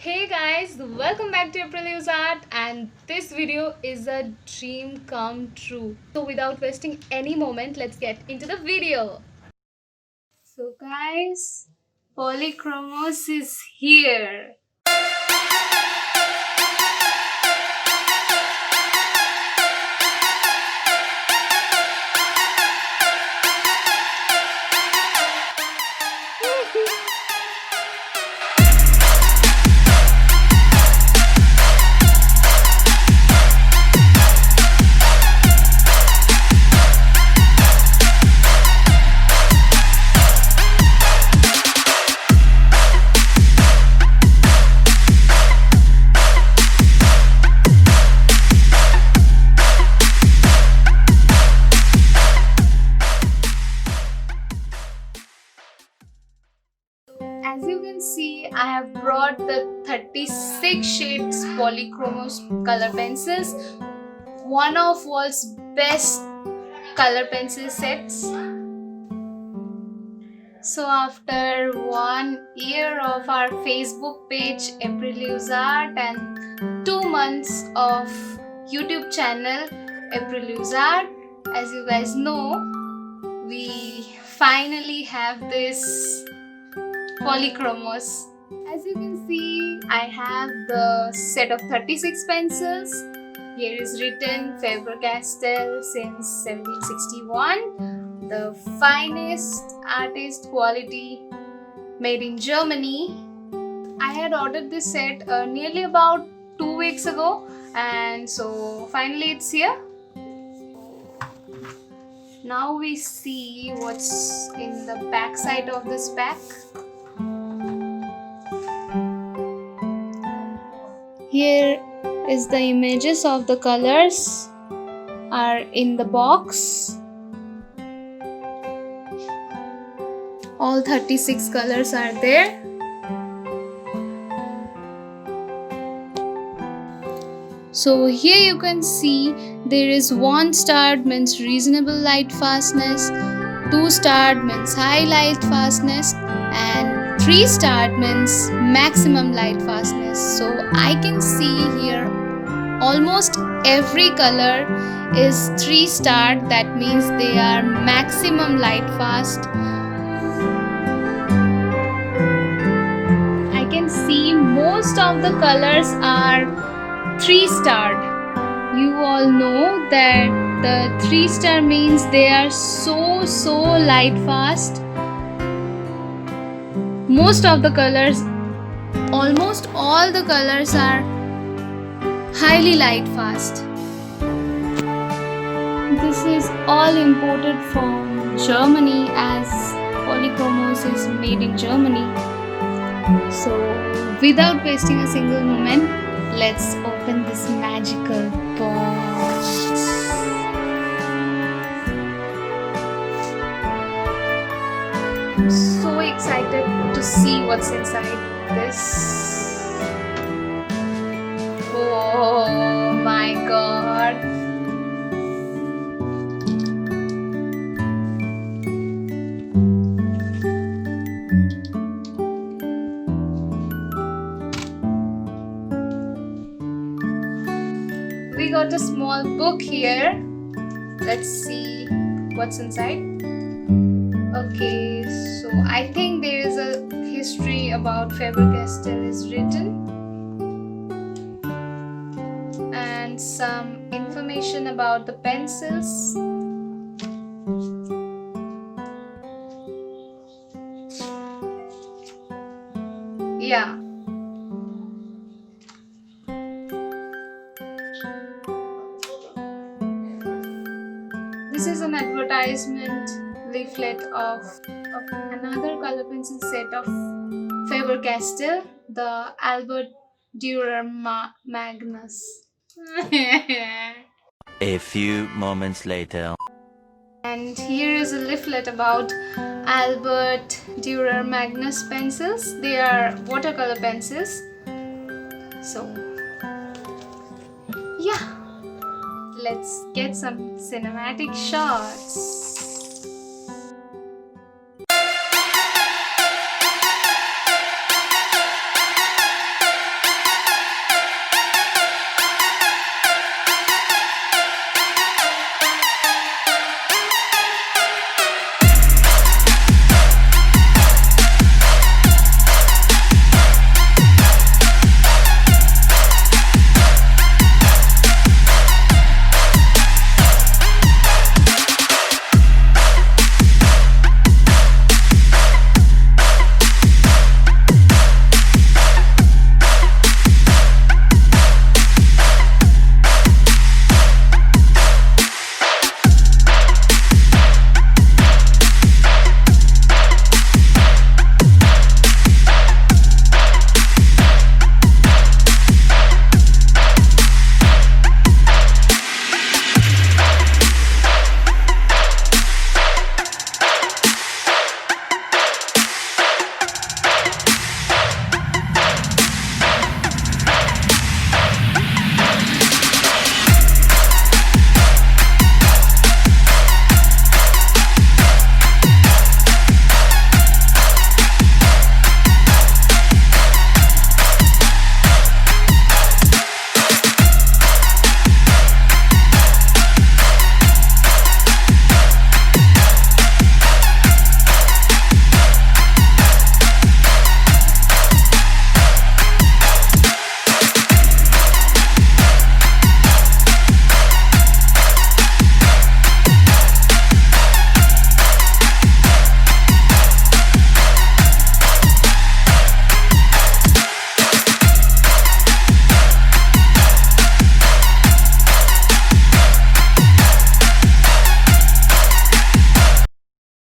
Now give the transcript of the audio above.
Hey guys, welcome back to Aprilhuesart, and this video is a dream come true. So without wasting any moment, let's get into the video. So guys, Polychromos is here. As you can see, I have brought the 36 shades Polychromos color pencils, one of world's best color pencil sets. So after 1 year of our Facebook page Aprilhuesart and 2 months of YouTube channel Aprilhuesart, as you guys know, we finally have this Polychromos. As you can see, I have the set of 36 pencils. Here is written Faber castell since 1761, the finest artist quality made in Germany. I had ordered this set nearly about 2 weeks ago, and so finally it's here. Now we see what's in the back side of this pack. Here is the images of the colors are in the box. All 36 colors are there. So here you can see there is 1 star means reasonable light fastness, 2 star means high light fastness, and 3 star means maximum light fastness. So I can see here almost every color is 3 star, that means they are maximum light fast. I can see most of the colors are 3 star. You all know that the 3 star means they are so light fast. Most of the colors, almost all the colors are highly light fast. This is all imported from Germany, as Polychromos is made in Germany. So without wasting a single moment, let's open this magical box. I'm so excited to see what's inside this. Oh my god. We got a small book here. Let's see what's inside. Okay, so I think there is a history about Faber castell is written, and some information about the pencils. Yeah. This is an advertisement leaflet of another color pencil set of Faber castell, the Albert Dürer Magnus. A few moments later. And here is a leaflet about Albert Dürer Magnus pencils. They are watercolor pencils. So yeah, let's get some cinematic shots.